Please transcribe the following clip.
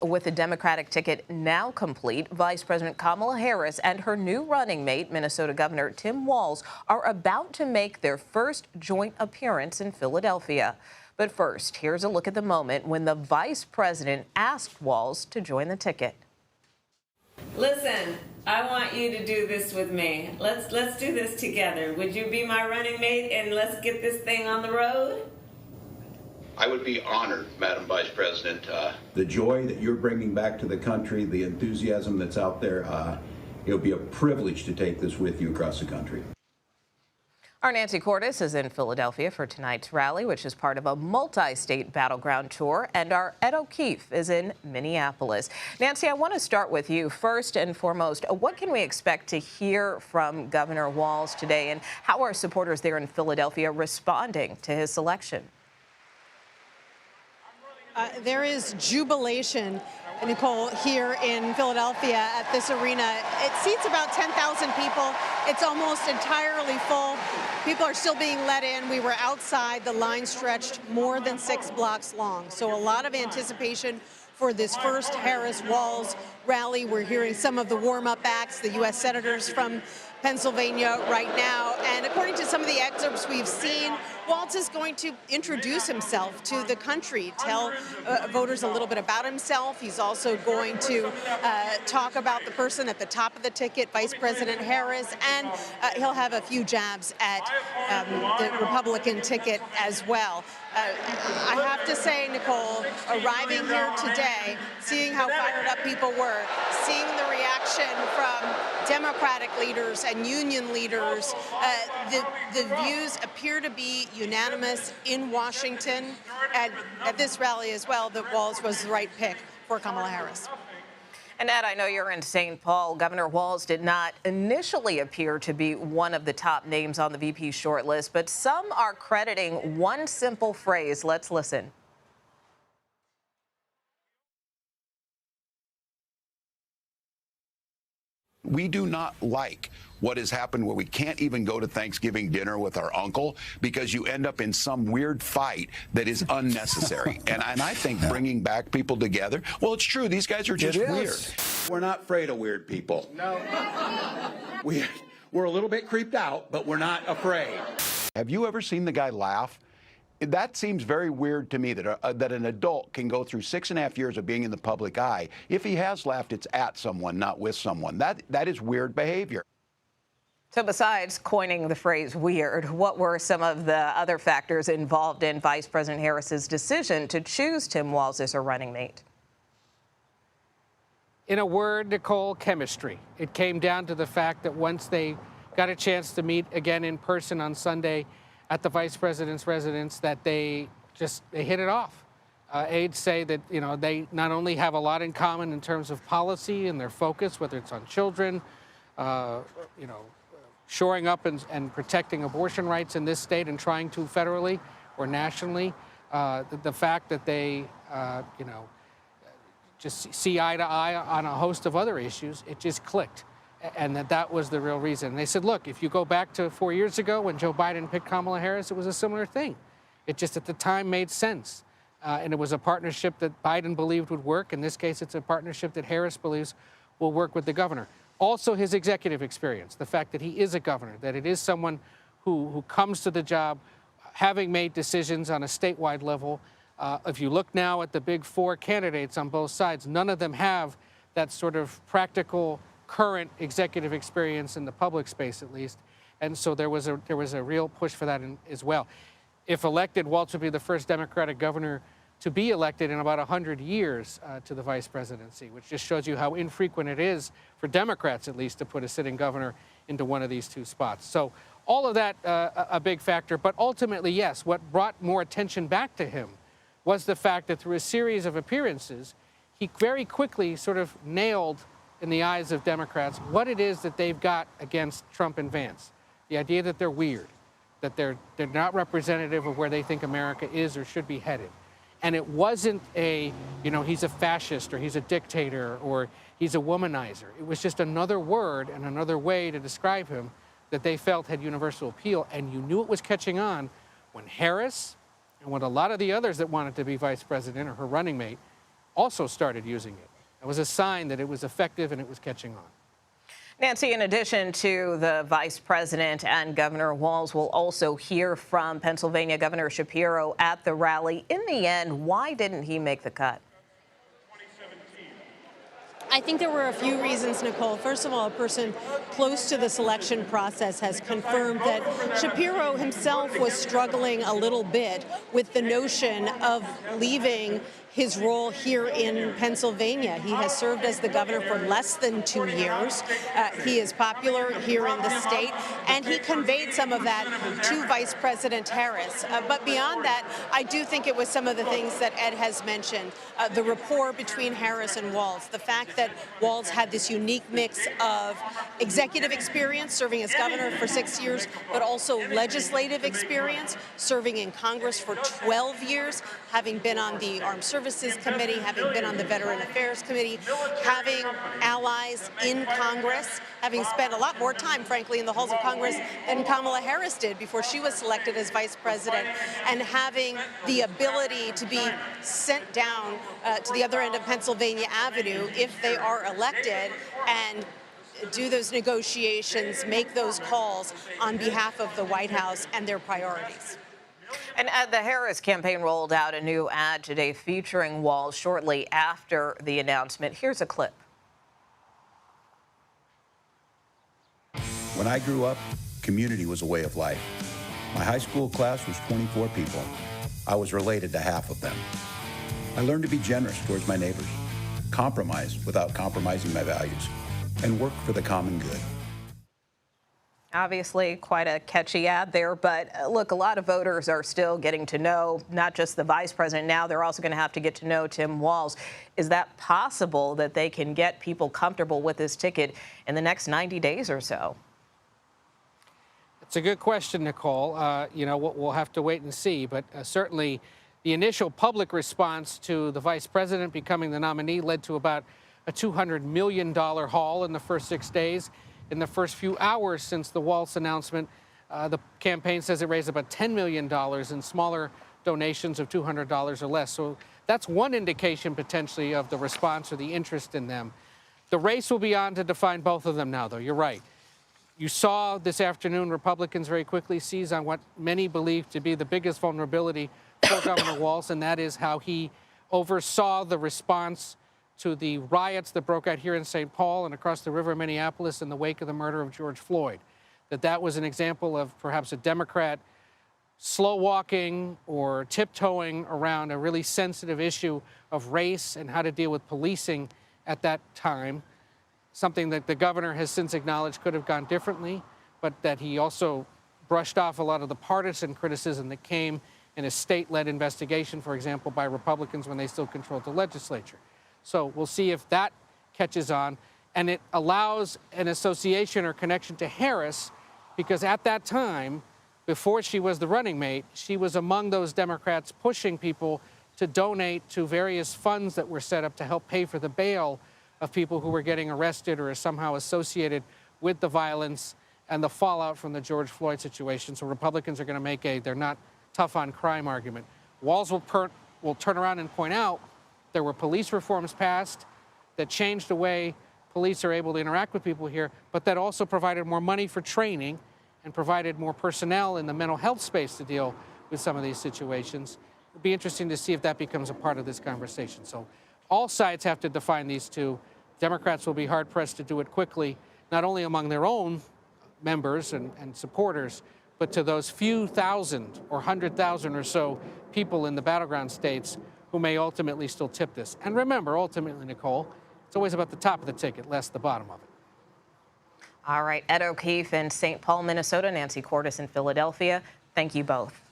With the Democratic ticket now complete, Vice President Kamala Harris and her new running mate, Minnesota Governor Tim Walz, are about to make their first joint appearance in Philadelphia. But first, here's a look at the moment when the vice president asked Walz to join the ticket. Listen, I want you to do this with me. Let's do this together. Would you be my running mate and let's get this thing on the road? I would be honored, Madam Vice President. The joy that you're bringing back to the country, the enthusiasm that's out there, it'll be a privilege to take this with you across the country. Our Nancy Cordes is in Philadelphia for tonight's rally, which is part of a multi-state battleground tour, and our Ed O'Keefe is in Minneapolis. Nancy, I want to start with you. First and foremost, what can we expect to hear from Governor Walz today, and how are supporters there in Philadelphia responding to his selection? There is jubilation, Nicole, here in Philadelphia at this arena. It seats about 10,000 people. It's almost entirely full. People are still being let in. We were outside. The line stretched more than 6 blocks long. So a lot of anticipation for this first Harris-Walz rally. We're hearing some of the warm-up acts, the U.S. senators from Pennsylvania right now. And according to some of the excerpts we've seen, Walz is going to introduce himself to the country, tell voters a little bit about himself. He's also going to talk about the person at the top of the ticket, Vice President Harris, and he'll have a few jabs at the Republican ticket as well. I have to say, Nicole, arriving here today, seeing how fired up people were, seeing the reaction from Democratic leaders and union leaders, the views appear to be unanimous in Washington at this rally as well that Walz was the right pick for Kamala Harris. And Ed, I know you're in St. Paul. Governor Walz did not initially appear to be one of the top names on the VP shortlist, but some are crediting one simple phrase. Let's listen. We do not like what has happened where we can't even go to Thanksgiving dinner with our uncle because you end up in some weird fight that is unnecessary. and I think bringing back people together, well, it's true. These guys are just weird. We're not afraid of weird people. No. We're a little bit creeped out, but we're not afraid. Have you ever seen the guy laugh? That seems very weird to me that an adult can go through 6.5 years of being in the public eye. If he has laughed, it's at someone, not with someone. That is weird behavior. So besides coining the phrase weird, what were some of the other factors involved in Vice President Harris's decision to choose Tim Walz as her running mate? In a word, Nicole, chemistry. It came down to the fact that once they got a chance to meet again in person on Sunday at the vice president's residence, that they hit it off. Aides say that, they not only have a lot in common in terms of policy and their focus, whether it's on children, shoring up and protecting abortion rights in this state and trying to federally or nationally, the fact that they, just see eye to eye on a host of other issues, it just clicked. And that was the real reason. And they said, look, if you go back to 4 years ago when Joe Biden picked Kamala Harris, it was a similar thing. It just at the time made sense. And it was a partnership that Biden believed would work. In this case, it's a partnership that Harris believes will work with the governor. Also, his executive experience, the fact that he is a governor, that it is someone who comes to the job having made decisions on a statewide level. If you look now at the big 4 candidates on both sides, none of them have that sort of practical current executive experience in the public space, at least. And so there was a real push for that as well. If elected, Walz would be the first Democratic governor to be elected in about 100 years to the vice presidency, which just shows you how infrequent it is for Democrats, at least, to put a sitting governor into one of these 2 spots. So all of that a big factor. But ultimately, yes, what brought more attention back to him was the fact that through a series of appearances, he very quickly sort of nailed in the eyes of Democrats what it is that they've got against Trump and Vance. The idea that they're weird, that they're not representative of where they think America is or should be headed. And it wasn't he's a fascist or he's a dictator or he's a womanizer. It was just another word and another way to describe him that they felt had universal appeal. And you knew it was catching on when Harris and when a lot of the others that wanted to be vice president or her running mate also started using it. It was a sign that it was effective and it was catching on. Nancy, in addition to the vice president and Governor Walz, we'll also hear from Pennsylvania Governor Shapiro at the rally. In the end, why didn't he make the cut? I think there were a few reasons, Nicole. First of all, a person close to the selection process has confirmed that Shapiro himself was struggling a little bit with the notion of leaving his role here in Pennsylvania. He has served as the governor for less than 2 years. He is popular here in the state, and he conveyed some of that to Vice President Harris. But beyond that, I do think it was some of the things that Ed has mentioned. The rapport between Harris and Walz, the fact that Walz had this unique mix of executive experience, serving as governor for 6 years, but also legislative experience, serving in Congress for 12 years, having been on the Armed Services Committee, having been on the Veteran Affairs Committee, having allies in Congress, having spent a lot more time, frankly, in the halls of Congress than Kamala Harris did before she was selected as vice president, and having the ability to be sent down to the other end of Pennsylvania Avenue if they are elected and do those negotiations, make those calls on behalf of the White House and their priorities. And the Harris campaign rolled out a new ad today featuring Walz shortly after the announcement. Here's a clip. When I grew up, community was a way of life. My high school class was 24 people. I was related to half of them. I learned to be generous towards my neighbors, compromise without compromising my values, and work for the common good. Obviously, quite a catchy ad there, but look, a lot of voters are still getting to know not just the vice president. Now they're also going to have to get to know Tim Walz. Is that possible that they can get people comfortable with this ticket in the next 90 days or so? It's a good question, Nicole. We'll have to wait and see, but certainly the initial public response to the vice president becoming the nominee led to about a $200 million haul in the first 6 days. In the first few hours since the Walz announcement, the campaign says it raised about $10 million in smaller donations of $200 or less. So that's one indication potentially of the response or the interest in them. The race will be on to define both of them now, though. You're right. You saw this afternoon Republicans very quickly seize on what many believe to be the biggest vulnerability for Governor Walz, and that is how he oversaw the response to the riots that broke out here in St. Paul and across the river in Minneapolis in the wake of the murder of George Floyd. That was an example of perhaps a Democrat slow-walking or tiptoeing around a really sensitive issue of race and how to deal with policing at that time, something that the governor has since acknowledged could have gone differently, but that he also brushed off a lot of the partisan criticism that came in a state-led investigation, for example, by Republicans when they still controlled the legislature. So we'll see if that catches on. And it allows an association or connection to Harris, because at that time, before she was the running mate, she was among those Democrats pushing people to donate to various funds that were set up to help pay for the bail of people who were getting arrested or somehow associated with the violence and the fallout from the George Floyd situation. So Republicans are going to make they're not tough on crime argument. Walz will turn around and point out there were police reforms passed that changed the way police are able to interact with people here, but that also provided more money for training and provided more personnel in the mental health space to deal with some of these situations. It'll be interesting to see if that becomes a part of this conversation. So all sides have to define these two. Democrats will be hard-pressed to do it quickly, not only among their own members and supporters, but to those few thousand or 100,000 or so people in the battleground states who may ultimately still tip this. And remember, ultimately, Nicole, it's always about the top of the ticket, less the bottom of it. All right, Ed O'Keefe in St. Paul, Minnesota, Nancy Cordes in Philadelphia. Thank you both.